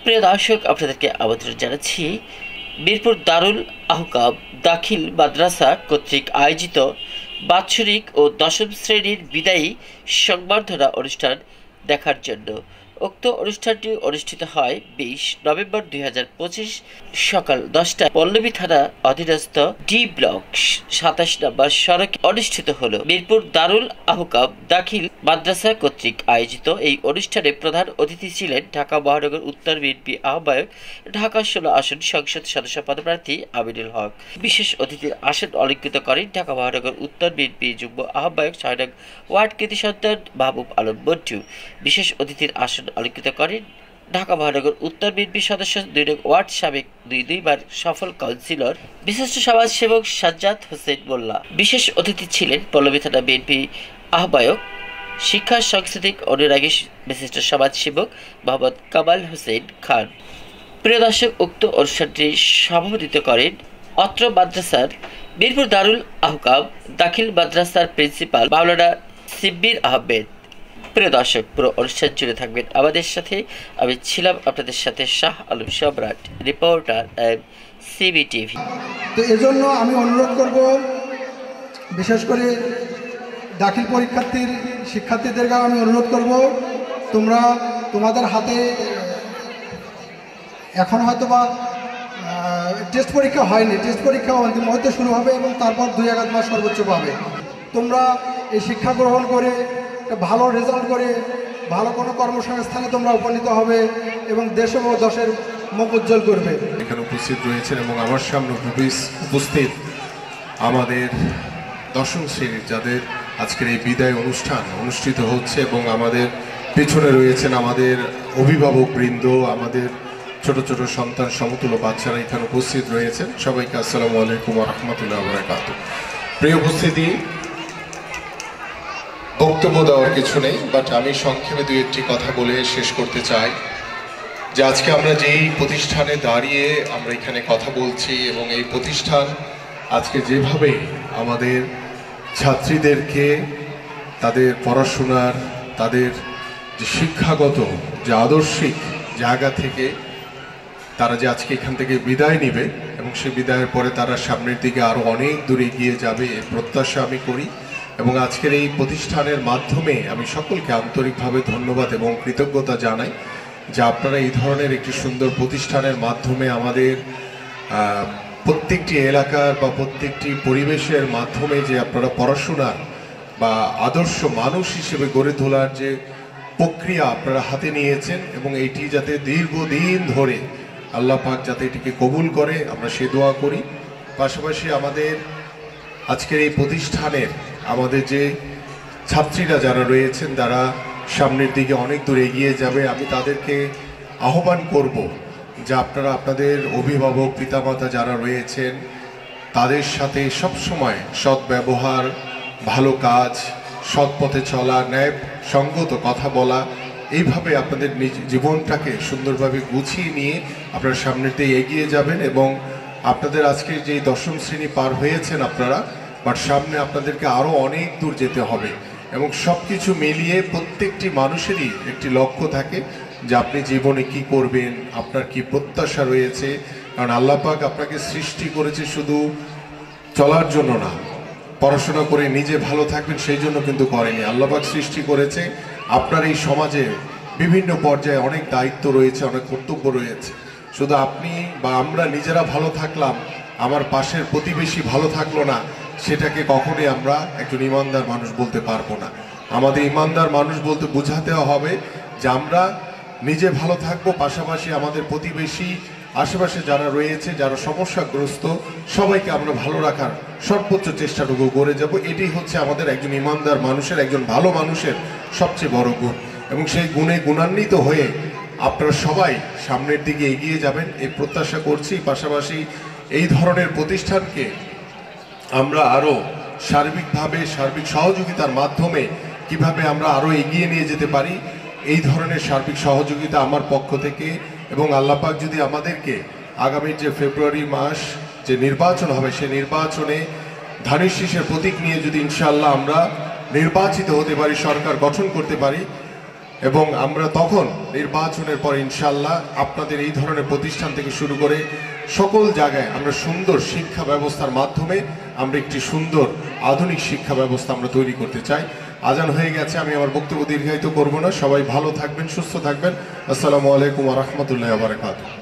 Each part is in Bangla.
প্রিয় দর্শক, আপনাদেরকে আমন্ত্রণ জানাচ্ছি মিরপুর দারুল আহকাম দাখিল মাদ্রাসা কর্তৃক আয়োজিত বাৎসরিক ও দশম শ্রেণীর বিদায়ী সংবর্ধনা অনুষ্ঠান দেখার জন্য। উক্ত অনুষ্ঠানটি অনুষ্ঠিত হয় ২০ নভেম্বর ২০২৫ সকাল ১০টায় পল্লবী থানা অধীনস্থ ডি ব্লক ২৭ নম্বর সড়কে অনুষ্ঠিত হলো। মিরপুর দারুল আহকাম দাখিল মাদ্রাসা কর্তৃক আয়োজিত এই অনুষ্ঠানে প্রধান অতিথি ছিলেন ঢাকা মহানগর উত্তর বিএনপি আহ্বায়ক, ঢাকা ১৬ আসন সংসদ সদস্য পদপ্রার্থী আমিনুল হক। বিশেষ অতিথির আসন অলঙ্কৃত করেন ঢাকা মহানগর উত্তর বিএনপি যুগ্ম আহ্বায়ক ৬ নং ওয়ার্ড কৃতি সন্তান মাহবুব আলম মন্টু। বিশেষ অতিথির আসন অলঙ্কৃত করেন ঢাকা মহানগর উত্তর বিএনপি সদস্য ২ নং ওয়ার্ড সাবেক দুইবার সফল কাউন্সিলর বিশিষ্ট সমাজসেবক সাজ্জাদ হোসেন মোল্লা। বিশেষ অতিথি ছিলেন পল্লবী থানা বিএনপি আহ্বায়ক, শিক্ষা সাংস্কৃতিক অনুরাগী বিশিষ্ট সমাজসেবক মোহাম্মদ কামাল হোসেন খান। প্রিয় দর্শক, উক্ত অনুষ্ঠানটি সভাপতিত্ব করেন অত্র মাদ্রাসার মিরপুর দারুল আহকাম দাখিল মাদ্রাসার প্রিন্সিপাল মাওলানা সিব্বির আহমেদ। প্রিয় দর্শক, পুরো অনুষ্ঠান জুড়ে থাকবেন আমাদের সাথে। আমি ছিলাম আপনাদের সাথে শাহ আলম সম্রাট, রিপোর্টার সিবিটিভি। তো এজন্য আমি অনুরোধ করব, বিশেষ করে দাখিল শিক্ষার্থীদেরকে আমি অনুরোধ করব, তোমরা তোমাদের হাতে এখন হয়তো বা টেস্ট পরীক্ষা হয়নি, টেস্ট পরীক্ষা অন্তিম মুহূর্তে শুরু হবে এবং তারপর ২-১ মাস সর্বোচ্চ পাবে। তোমরা এই শিক্ষা গ্রহণ করে ভালো রেজাল্ট করে ভালো কোনো কর্মসংস্থানে তোমরা উপনীত হবে এবং দেশ ও দেশের মুখ উজ্জ্বল করবে। এখানে উপস্থিত রয়েছেন এবং আমার সামনে উপস্থিত আমাদের দশম শ্রেণীর যাদের আজকের এই বিদায় অনুষ্ঠান অনুষ্ঠিত হচ্ছে এবং আমাদের পেছনে রয়েছেন আমাদের অভিভাবক বৃন্দ, আমাদের ছোট ছোট সন্তান সমতুল্য বাচ্চারা এখানে উপস্থিত রয়েছেন। সবাইকে আসসালামু আলাইকুম ওয়া রাহমাতুল্লাহি ওয়া বারাকাতুহু। প্রিয় উপস্থিতি, বক্তব্য দেওয়ার কিছু নেই, বাট আমি সংক্ষেপে দুই একটি কথা বলে শেষ করতে চাই যে আজকে আমরা যেই প্রতিষ্ঠানে দাঁড়িয়ে আমরা এখানে কথা বলছি এবং এই প্রতিষ্ঠান আজকে যেভাবে আমাদের ছাত্রীদেরকে তাদের পড়াশোনার, তাদের যে শিক্ষাগত যে আদর্শিক জায়গা থেকে তারা যে আজকে এখান থেকে বিদায় নেবে এবং সেই বিদায়ের পরে তারা সামনের দিকে আরও অনেক দূরে এগিয়ে যাবে এই প্রত্যাশা আমি করি। এবং আজকের এই প্রতিষ্ঠানের মাধ্যমে আমি সকলকে আন্তরিকভাবে ধন্যবাদ এবং কৃতজ্ঞতা জানাই যে আপনারা এই ধরনের একটি সুন্দর প্রতিষ্ঠানের মাধ্যমে আমাদের প্রত্যেকটি এলাকার বা প্রত্যেকটি পরিবেশের মাধ্যমে যে আপনারা পড়াশোনার বা আদর্শ মানুষ হিসেবে গড়ে তোলার যে প্রক্রিয়া আপনারা হাতে নিয়েছেন এবং এইটি যাতে দীর্ঘদিন ধরে আল্লাহ পাক যাতে এটিকে কবুল করে আমরা সে দোয়া করি। পাশাপাশি আমাদের আজকের এই প্রতিষ্ঠানের আমাদের যে ছাত্রীরা যারা রয়েছেন তারা সামনের দিকে অনেক দূর এগিয়ে যাবে। আমি তাদেরকে আহ্বান করব যে আপনারা আপনাদের অভিভাবক পিতামাতা যারা রয়েছেন তাদের সাথে সবসময় সৎ ব্যবহার, ভালো কাজ, সৎ পথে চলা, ন্যায় সঙ্গত কথা বলা, এইভাবে আপনাদের জীবনটাকে সুন্দরভাবে গুছিয়ে নিয়ে আপনারা সামনের দিকে এগিয়ে যাবেন। এবং আপনাদের আজকে যে দশম শ্রেণী পার হয়েছেন আপনারা, বাট সামনে আপনাদেরকে আরও অনেক দূর যেতে হবে এবং সব কিছু মিলিয়ে প্রত্যেকটি মানুষেরই একটি লক্ষ্য থাকে যে আপনি জীবনে কি করবেন, আপনার কি প্রত্যাশা রয়েছে। কারণ আল্লাহ পাক আপনাকে সৃষ্টি করেছে শুধু চলার জন্য না, পড়াশোনা করে নিজে ভালো থাকবেন সেই জন্য কিন্তু করেনি। আল্লাহ পাক সৃষ্টি করেছে আপনার এই সমাজে বিভিন্ন পর্যায়ে অনেক দায়িত্ব রয়েছে, অনেক কর্তব্য রয়েছে। শুধু আপনি বা আমরা নিজেরা ভালো থাকলাম, আমার পাশের প্রতিবেশী ভালো থাকলো না, সেটাকে কখনোই আমরা একজন ইমানদার মানুষ বলতে পারবো না। আমাদের ইমানদার মানুষ বলতে বোঝাতে হবে যে আমরা নিজে ভালো থাকবো, পাশাপাশি আমাদের প্রতিবেশী আশেপাশে যারা রয়েছে, যারা সমস্যাগ্রস্ত, সবাইকে আমরা ভালো রাখার সর্বোচ্চ চেষ্টাটুকু করে যাব। এটি হচ্ছে আমাদের একজন ইমানদার মানুষের, একজন ভালো মানুষের সবচেয়ে বড় গুণ। এবং সেই গুণে গুণান্বিত হয়ে আপনারা সবাই সামনের দিকে এগিয়ে যাবেন এই প্রত্যাশা করছি। পাশাপাশি এই ধরনের প্রতিষ্ঠানকে আমরা আরও সার্বিক সহযোগিতার মাধ্যমে কিভাবে আমরা আরও এগিয়ে নিয়ে যেতে পারি, এই ধরনের সার্বিক সহযোগিতা আমার পক্ষ থেকে। এবং আল্লাহ পাক যদি আমাদেরকে আগামী যে ফেব্রুয়ারি মাস যে নির্বাচন হবে, সেই নির্বাচনে ধানের শীষের প্রতীক নিয়ে যদি ইনশাআল্লাহ আমরা নির্বাচিত হতে পারি, সরকার গঠন করতে পারি, এবং আমরা তখন নির্বাচনের পর ইনশাল্লাহ আপনাদের এই ধরনের প্রতিষ্ঠান থেকে শুরু করে সকল জায়গায় আমরা সুন্দর শিক্ষা ব্যবস্থার মাধ্যমে আমরা একটি সুন্দর আধুনিক শিক্ষা ব্যবস্থা আমরা তৈরি করতে চাই। আজান হয়ে গেছে, আমি আমার বক্তব্য দীর্ঘায়িত করব না। সবাই ভালো থাকবেন, সুস্থ থাকবেন। আসসালামু আলাইকুম ওয়া রাহমাতুল্লাহি ওয়া বারাকাতুহু।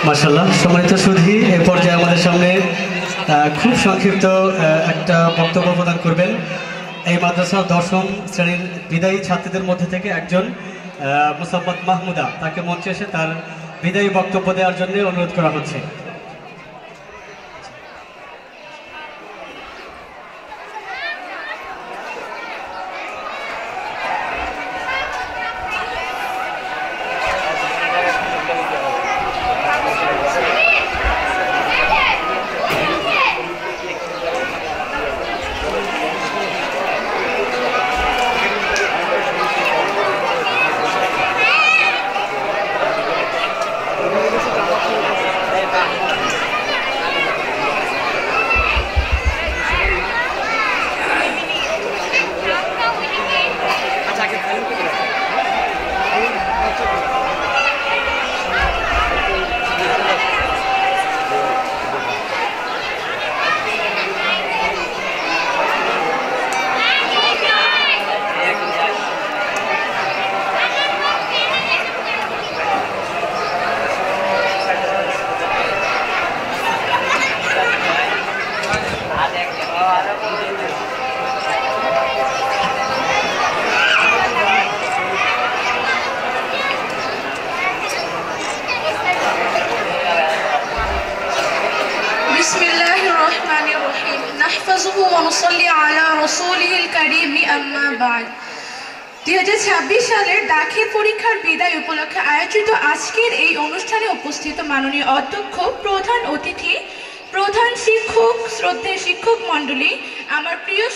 মাশাআল্লাহ, সম্মানিত সুধী, এ পর্যায়ে আমাদের সামনে খুব সংক্ষিপ্ত একটা বক্তব্য প্রদান করবেন এই মাদ্রাসার 10ম শ্রেণীর বিদায়ী ছাত্রীদের মধ্যে থেকে একজন মুসাম্মদ মাহমুদা। তাকে মঞ্চে এসে তার বিদায়ী বক্তব্য দেওয়ার জন্য অনুরোধ করা হচ্ছে। نحفظه ونصلي على رسوله الكريم أما بعد 2026 সালের দাখিল পরীক্ষার বিদায় উপলক্ষে আয়োজিত আজকের এই অনুষ্ঠানে উপস্থিত মাননীয় অধ্যক্ষ, প্রধান অতিথি, প্রধান শিক্ষক, শ্রদ্ধেয় শিক্ষক মণ্ডলী, আমার প্রিয়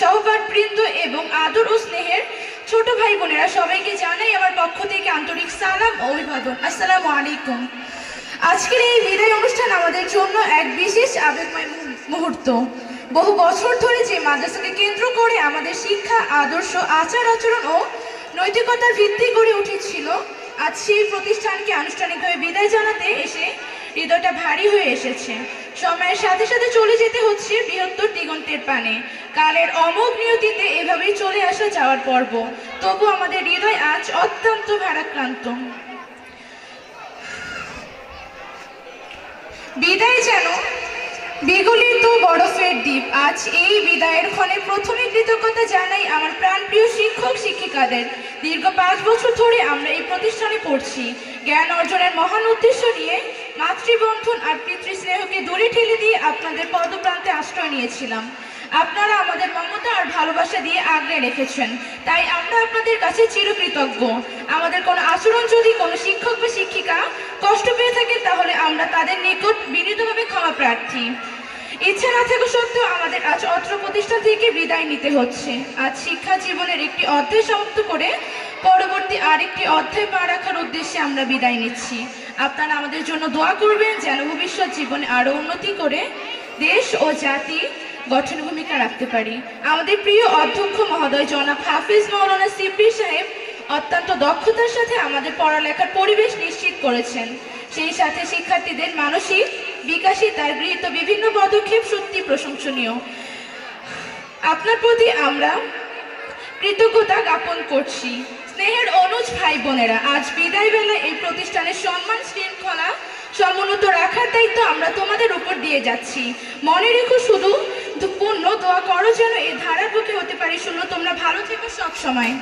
সহপাঠবৃন্দ এবং আদর ও স্নেহের ছোট ভাই বোনেরা, সবাইকে জানাই আমার পক্ষ থেকে আন্তরিক সালাম ও অভিবাদন। আসসালামু আলাইকুম। আজকের এই বিদায় অনুষ্ঠান আমাদের জন্য এক বিশেষ আবেগময় মুহূর্ত। বহু বছর ধরে যে মাদ্রাসাকে কেন্দ্র করে আমাদের শিক্ষা, আদর্শ, আচার আচরণ ও নৈতিকতার ভিত্তি গড়ে উঠেছিল, আজ সেই প্রতিষ্ঠানকে আনুষ্ঠানিকভাবে বিদায় জানাতে এসে হৃদয়টা ভারী হয়ে এসেছে। সময়ের সাথে সাথে চলে যেতে হচ্ছে বৃহত্তর দিগন্তের পানে। কালের অমোঘ নিয়তিতে এভাবেই চলে আসা যাওয়ার পর্ব। তবু আমাদের হৃদয় আজ অত্যন্ত ভারাক্রান্ত। বিদায় যেন বিগলিত বরফের দ্বীপ। আজ এই বিদায়ের ক্ষণে প্রথমে কৃতজ্ঞতা জানাই আমার প্রাণপ্রিয় শিক্ষক শিক্ষিকাদের। দীর্ঘ 5 বছর ধরে আমরা এই প্রতিষ্ঠানে পড়ছি। জ্ঞান অর্জনের মহান উদ্দেশ্য নিয়ে মাতৃবন্ধন আর পিতৃস্নেহকে দূরে ঠেলে দিয়ে আপনাদের পদপ্রান্তে আশ্রয় নিয়েছিলাম। আপনারা আমাদের মমতা আর ভালোবাসা দিয়ে আগলে রেখেছেন, তাই আমরা আপনাদের কাছে চিরকৃতজ্ঞ। আমাদের কোনো আচরণ যদি কোনো শিক্ষক বা শিক্ষিকা কষ্ট পেয়ে থাকে, তাহলে আমরা তাদের নিকট বিনীতভাবে ক্ষমা প্রার্থী। ইচ্ছা না থাকা সত্ত্বেও আমাদের আজ অত্র প্রতিষ্ঠান থেকে বিদায় নিতে হচ্ছে। আজ শিক্ষা জীবনের একটি অধ্যায় সমাপ্ত করে পরবর্তী আরেকটি অধ্যায় পা রাখার উদ্দেশ্যে আমরা বিদায় নিচ্ছি। আপনারা আমাদের জন্য দোয়া করবেন যেন ভবিষ্যৎ জীবনে আরও উন্নতি করে দেশ ও জাতি গঠন ভূমিকা রাখতে পারি। আমাদের প্রিয় অধ্যক্ষ মহোদয় জনাব হাফিজ মাওলানা সিপ্রি সাহেব অত্যন্ত দক্ষতার সাথে আমাদের পড়ালেখার পরিবেশ নিশ্চিত করেছেন। সেই সাথে শিক্ষার্থীদের মানসিক বিকাশে তার গৃহীত বিভিন্ন পদক্ষেপ সত্যি প্রশংসনীয়। আপনার প্রতি আমরা কৃতজ্ঞতা জ্ঞাপন করছি। স্নেহের অনুজ ভাই বোনেরা, আজ বিদায় বেলায় এই প্রতিষ্ঠানের সম্মান শৃঙ্খলা সমুন্নত রাখার দায়িত্ব আমরা তোমাদের উপর দিয়ে যাচ্ছি। মনে রেখো, শুধু পূর্ণ দোয়া করো যেন এই ধারার পক্ষে হতে পারি। শুনো, তোমরা ভালো থেকো সব সময়।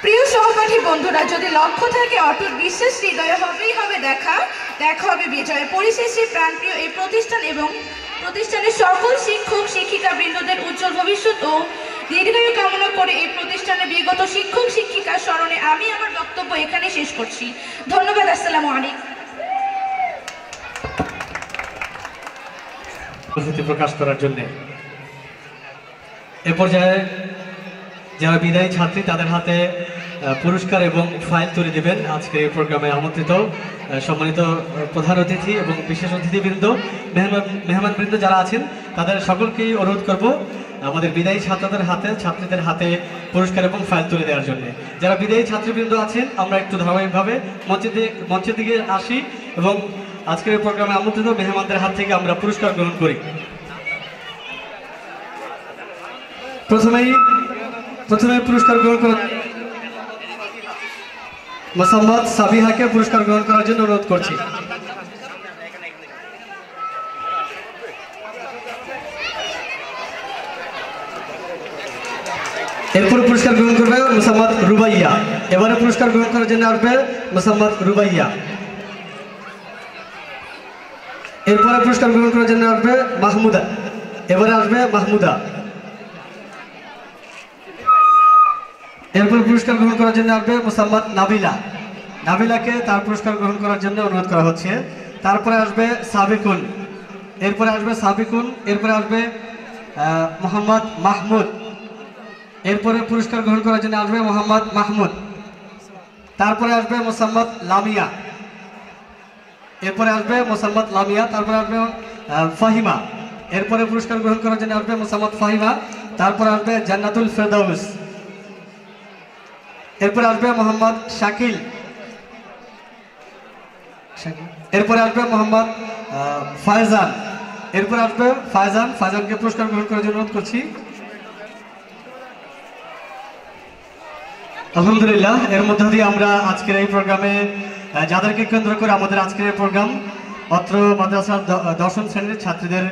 প্রিয় সহপাঠী বন্ধুরা, যদি লক্ষ্য থাকে অটুট বিশ্বাস হৃদয়ে হবেই হবে দেখা হবে বিজয়। পরিশেষে প্রাণপ্রিয় এই প্রতিষ্ঠান এবং প্রতিষ্ঠানের সকল শিক্ষক শিক্ষিকা বৃন্দদের উজ্জ্বল ভবিষ্যৎ ও দীর্ঘায়ু কামনা করে এই প্রতিষ্ঠানের বিগত শিক্ষক শিক্ষিকার স্মরণে আমি আমার বক্তব্য এখানে শেষ করছি। ধন্যবাদ। আসসালামু আলাইকুম। উপস্থিতি প্রকাশ করার জন্য এ পর্যায়ে যারা বিদায়ী ছাত্রী তাদের হাতে পুরস্কার এবং ফাইল তুলে দেবেন আজকের এই প্রোগ্রামে আমন্ত্রিত সম্মানিত প্রধান অতিথি এবং বিশেষ অতিথিবৃন্দ মেহমানবৃন্দ যারা আছেন তাদের সকলকেই অনুরোধ করব আমাদের বিদায়ী ছাত্রীদের হাতে পুরস্কার এবং ফাইল তুলে দেওয়ার জন্য। যারা বিদায়ী ছাত্রীবৃন্দ আছেন আমরা একটু ধারাবাহিকভাবে মঞ্চের দিকে আসি এবং আজকের এই প্রোগ্রামে আমন্ত্রিত মেহমানদের হাত থেকে আমরা পুরস্কার গ্রহণ করি। প্রথমে পুরস্কার গ্রহণ করা মোসাম্মদ সাবিহাকে পুরস্কার গ্রহণ করার জন্য অনুরোধ করছি। এরপরে পুরস্কার গ্রহণ করবে মোসাম্মদ রুবাইয়া। এবারে পুরস্কার গ্রহণ করার জন্য আসবে মোসাম্মদ রুবাইয়া। এরপরে পুরস্কার গ্রহণ করার জন্য আসবে মাহমুদা। এবারে আসবে মাহমুদা। এরপর পুরস্কার গ্রহণ করার জন্য আসবে মোসাম্মদ নাবিলা। নাবিলাকে তার পুরস্কার গ্রহণ করার জন্য অনুরোধ করা হচ্ছে। তারপরে আসবে সাবিকুন। এরপরে আসবে সাবিকুন। এরপরে আসবে মোহাম্মদ মাহমুদ। এরপরে পুরস্কার গ্রহণ করার জন্য আসবে মোহাম্মদ মাহমুদ। তারপরে আসবে মোসাম্মদ লামিয়া। এরপরে আসবে মোসাম্মদ লামিয়া। তারপরে আসবে ফাহিমা। এরপরে পুরস্কার গ্রহণ করার জন্য আসবে মোসাম্মদ ফাহিমা। তারপরে আসবে জান্নাতুল ফেরদাউস। এরপরে আসবে মোহাম্মদ শাকিল। এরপরে আসবে মোহাম্মদ ফায়জান। এরপরে আসবে ফায়জান। ফায়জানকে পুরস্কার গ্রহণ করার জন্য অনুরোধ করছি। আলহামদুলিল্লাহ, এর মধ্য দিয়ে আমরা আজকের এই প্রোগ্রামে যাদেরকে কেন্দ্র করে আমাদের আজকের এই প্রোগ্রাম অত্র মাদ্রাসার 10ম শ্রেণীর ছাত্রীদের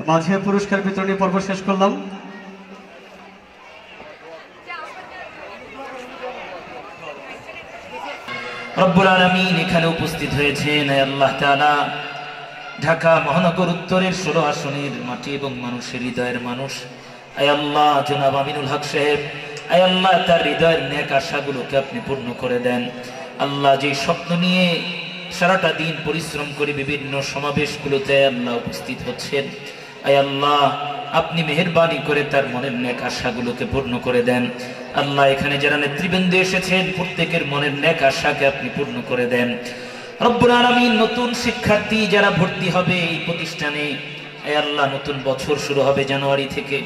মাঝে পুরস্কার বিতরণী পর্ব শেষ করলাম। রব্বুল আলামিন এখানে উপস্থিত হয়েছেন। আল্লাহ তাআলা ঢাকা মহানগর উত্তরের 16 আসনের মাটি এবং মানুষের হৃদয়ের মানুষ আয় আল্লাহ জনাব আমিনুল হক সাহেব, আয় আল্লাহ তার হৃদয়ের নেক আশাগুলোকে আপনি পূর্ণ করে দেন। আল্লাহ যে স্বপ্ন নিয়ে সারাটা দিন পরিশ্রম করে বিভিন্ন সমাবেশগুলোতে আল্লাহ উপস্থিত হচ্ছেন, আয় আল্লাহ আপনি মেহেরবানি করে তার মনের নেক আশাগুলোকে পূর্ণ করে দেন। আল্লাহ এখানে যারা নেতৃবৃন্দ এসেছেন প্রত্যেকের মনের নেক আশাকে আপনি পূর্ণ করে দেন। রব্বুল আলামিন নতুন শিক্ষার্থী যারা ভর্তি হবে এই প্রতিষ্ঠানে, আয় আল্লাহ নতুন বছর শুরু হবে জানুয়ারি থেকে,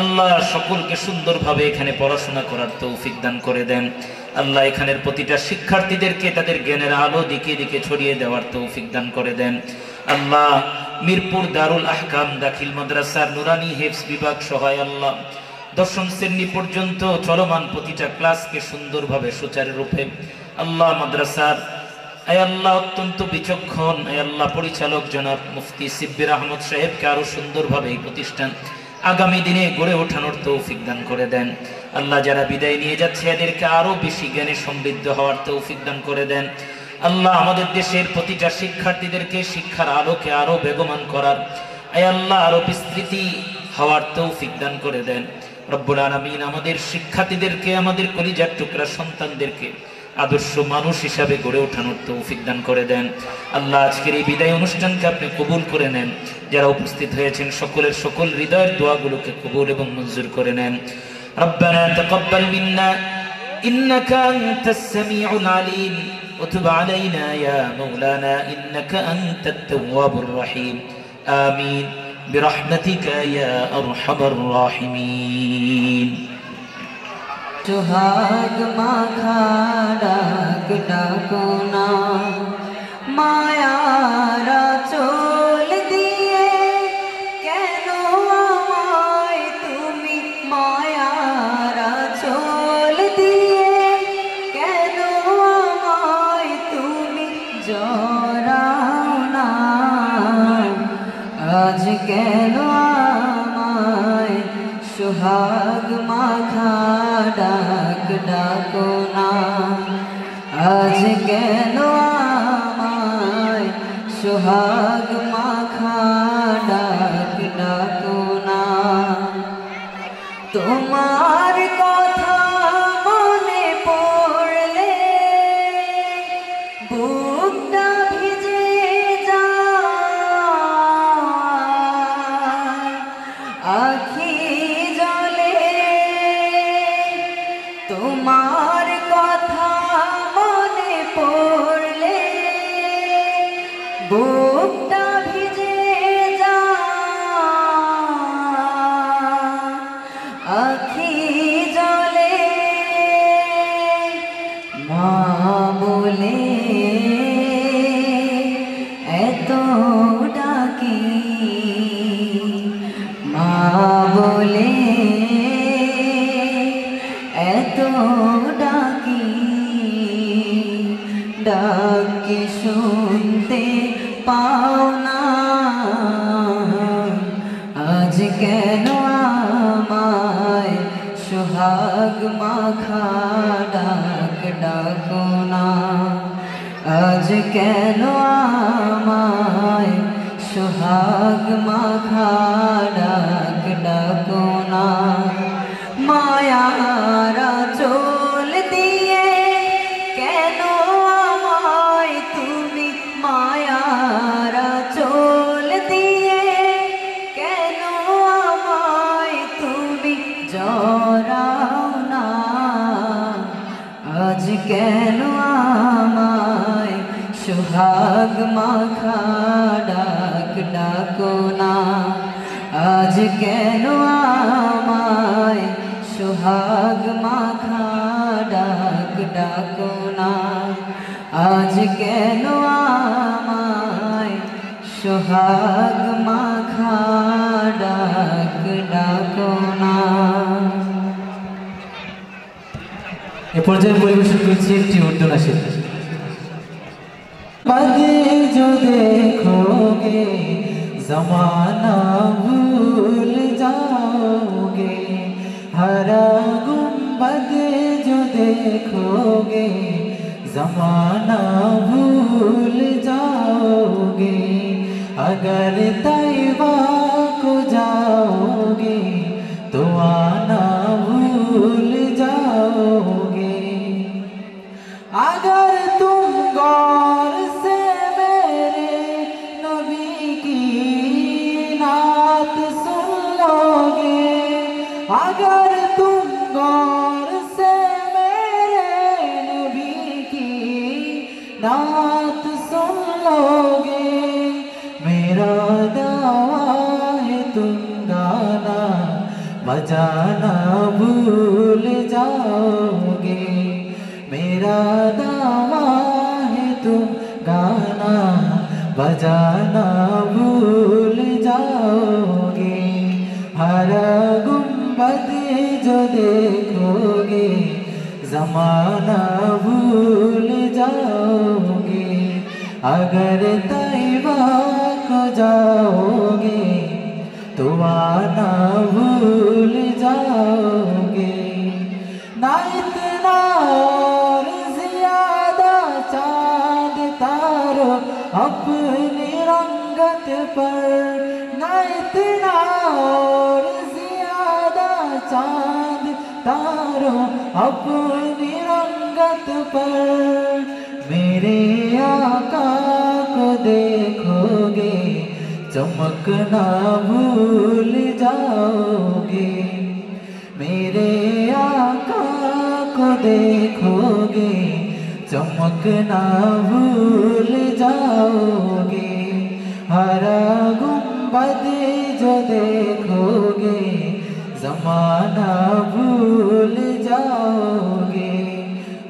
আল্লাহ সকলকে সুন্দরভাবে এখানে পড়াশোনা করার তৌফিক দান করে দেন। আল্লাহ এখানের প্রতিটা শিক্ষার্থীদেরকে তাদের জ্ঞানের আলো দিকে দিকে ছড়িয়ে দেওয়ার তৌফিক দান করে দেন। আল্লাহ মিরপুর দারুল আহকাম দাখিল মাদ্রাসার নুরানি হেফজ বিভাগ সহ আল্লাহ 10ম শ্রেণী পর্যন্ত চলমান প্রতিটা ক্লাসকে সুন্দরভাবে সুচারুরূপে আল্লাহ মাদ্রাসার আয় আল্লাহ অত্যন্ত বিচক্ষণ আয় আল্লাহ পরিচালক জনাব মুফতি সিব্বির আহমদ সাহেবকে আরো সুন্দরভাবে এই প্রতিষ্ঠান আগামী দিনে গড়ে ওঠানোর তৌফিক দান করে দেন। আল্লাহ যারা বিদায় নিয়ে যাচ্ছে এদেরকে আরো বেশি জ্ঞানে সমৃদ্ধ হওয়ার তৌফিক দান করে দেন। আল্লাহ আমাদের দেশের প্রতিটা শিক্ষার্থীদেরকে শিক্ষার আলোকে আরো বেগমান করার আয় আল্লাহ আরো বিস্তৃতি হওয়ার তৌফিক দান করে দেন। রব্বুল আলামিন আমাদের শিক্ষার্থীদেরকে আমাদের কলিজার টুকরা সন্তানদেরকে আদর্শ মানুষ হিসাবে গড়ে ওঠানোর তৌফিক দান করে দেন। আল্লাহ আজকের এই বিদায় অনুষ্ঠানকে আপনি কবুল করে নেন। যারা উপস্থিত হয়েছেন সকলের সকল হৃদয়ের দোয়াগুলোকে কবুল এবং মঞ্জুর করে নেন। রব্বানা তাকাব্বাল মিন্না ইন্নাকা আনতাস সামিউল আলিম ওয়া তুব আলাইনা ইয়া মাওলানা ইন্নাকা আনতাত তাওয়াবুর রহিম। আমিন বিরহমাতিকা ইয়া আরহামার রাহিমিন। सुहाग माखा डाक डाको ना मायारा चोल दिए केनो आमाय तुमी मायारा चोल दिए केनो आमाय तुमी जराओ ना आज केनो आमाय सुहाग माखा डाक डाको ना आज केन आमाय सुहाग माखा डाक डाको ना तुम्हार कथा मने पड़ले बुकटा भिजे যায় সোহাগ মাখা ডাক ডাকো না। আজ কেন আমায় সোহাগ মাখা ডাক ডাকো না। মায়ারা চোল দিয়ে কেন আমায় তুমি, মায়ারা চোল দিয়ে কেন আমায় তুমি জড়াও না। আজ কেন আমায় সোহাগ মাখা ডাক ডাকো না। আজ কেন আমায় সোহাগ মাখা ডাক ডাকো না। আজ কেন আমায় সোহাগ মাখা ডাক ডাকো না। এ পর্যায়ে পরিবেশন করছি একটি উর্দু নাশিদ। বাদে जो देखोगे जमाना भूल जाओगे, हरा गुंबद जो देखोगे जमाना भूल जाओगे। अगर तैबा को जाओगे तो आना भूल जाओगे। अगर तुम गौर से मेरे नबी की नात सुन लोगे, अगर तुम गौर से मेरे नबी की नात सुन लोगे, मेरा दावा है तुम गाना बजाना भूल जाओगे। मेरा दावा है तुम गाना बजाना भूल जाओगे। हर गुंबद जो देखोगे जमाना भूल जाओगे। अगर तैबा को जाओगे तो आना भूल जाओगे। ना इतना और ज्यादा चाँद तारो अपनी रंगत पर, ना इतना और ज्यादा चाँद तारो अपनी रंगत पर। मेरे आका को देखोगे चमकना भूल जाओगे। मेरे आका को देखोगे चमकना भूल जाओगे। हरा गुंबद जो देखोगे जमाना भूल जाओगे।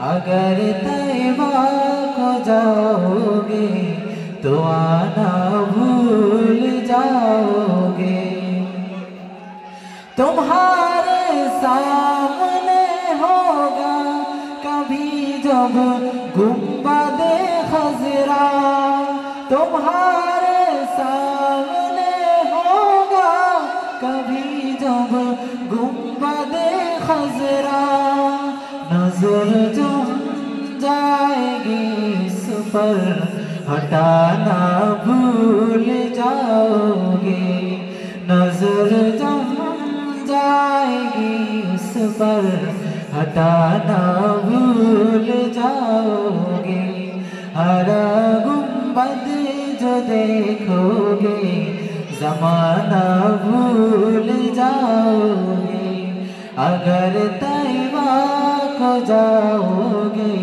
अगर तैबा को जाओगे तो आना भूल जाओगे। तुम्हारे सामने होगा कभी जब गुंबदे खजरा, तुम्हारे सामने होगा कभी जब गुंबदे खजरा। नजर जम जाएगी इस पर हटाना भूल जाओगे। नजर जम जाएगी उस पर हटाना भूल जाओगे। हरा गुंबद जो देखोगे जमाना भूल जाओगे। अगर तैबा को जाओगे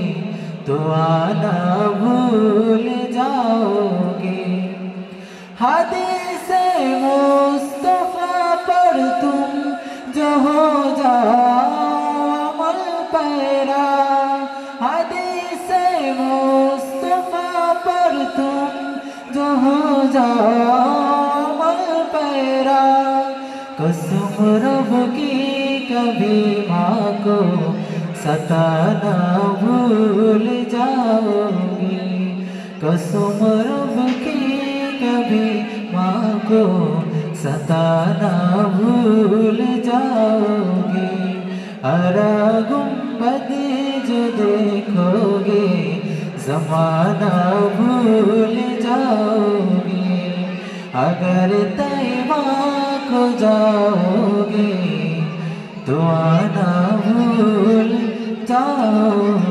तो आना भूल जाओगे। हदीस मुस्तफा पर तुम जो हो जाओ अमल पैरा, हदीस मुस्तफा पर तुम जो हो जाओ अमल पैरा। कसम रब की कभी माँ को सताना भूल जाओगे। कसम रब की कभी माँ को सताना भूल जाओगे। आरा गुंबदे जो देखोगे ज़माना भूल जाओगे, अगर तैबा को जाओगे तो आना भूल जाओगे।